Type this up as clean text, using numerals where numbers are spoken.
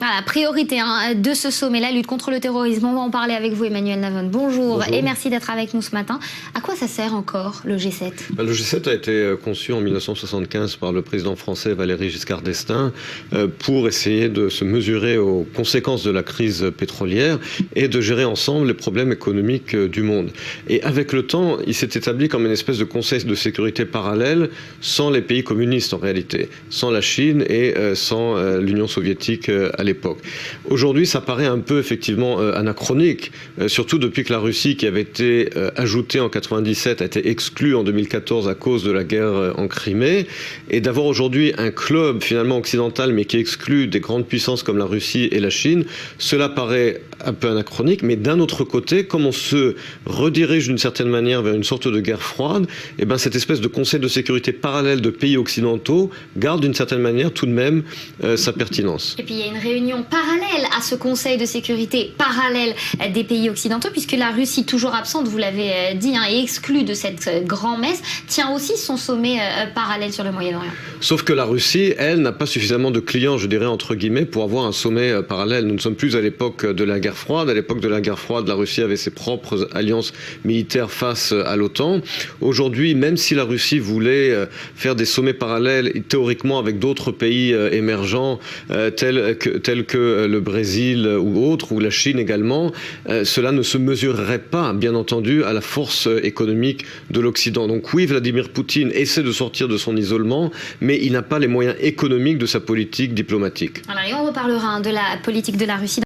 Voilà, priorité de ce sommet, la lutte contre le terrorisme. On va en parler avec vous, Emmanuel Navon. Bonjour et merci d'être avec nous ce matin. À quoi ça sert encore, le G7 ? Le G7 a été conçu en 1975 par le président français Valéry Giscard d'Estaing pour essayer de se mesurer aux conséquences de la crise pétrolière et de gérer ensemble les problèmes économiques du monde. Et avec le temps, il s'est établi comme une espèce de conseil de sécurité parallèle sans les pays communistes en réalité, sans la Chine et sans l'Union soviétique à l'époque. Aujourd'hui, ça paraît un peu effectivement anachronique, surtout depuis que la Russie, qui avait été ajoutée en 97, a été exclue en 2014 à cause de la guerre en Crimée, et d'avoir aujourd'hui un club finalement occidental, mais qui exclut des grandes puissances comme la Russie et la Chine, cela paraît un peu anachronique, mais d'un autre côté, comme on se redirige d'une certaine manière vers une sorte de guerre froide, et ben cette espèce de conseil de sécurité parallèle de pays occidentaux garde d'une certaine manière tout de même sa pertinence. Et puis il y a une réunion parallèle à ce conseil de sécurité parallèle des pays occidentaux, puisque la Russie, toujours absente, vous l'avez dit, et exclue de cette grand-messe, tient aussi son sommet parallèle sur le Moyen-Orient. Sauf que la Russie, elle, n'a pas suffisamment de clients, je dirais, entre guillemets, pour avoir un sommet parallèle. Nous ne sommes plus à l'époque de la guerre froide. À l'époque de la guerre froide, la Russie avait ses propres alliances militaires face à l'OTAN. Aujourd'hui, même si la Russie voulait faire des sommets parallèles, théoriquement avec d'autres pays émergents, tels que le Brésil ou autres, ou la Chine également, cela ne se mesurerait pas, bien entendu, à la force économique de l'Occident. Donc oui, Vladimir Poutine essaie de sortir de son isolement, mais il n'a pas les moyens économiques de sa politique diplomatique. Alors, et on reparlera de la politique de la Russie.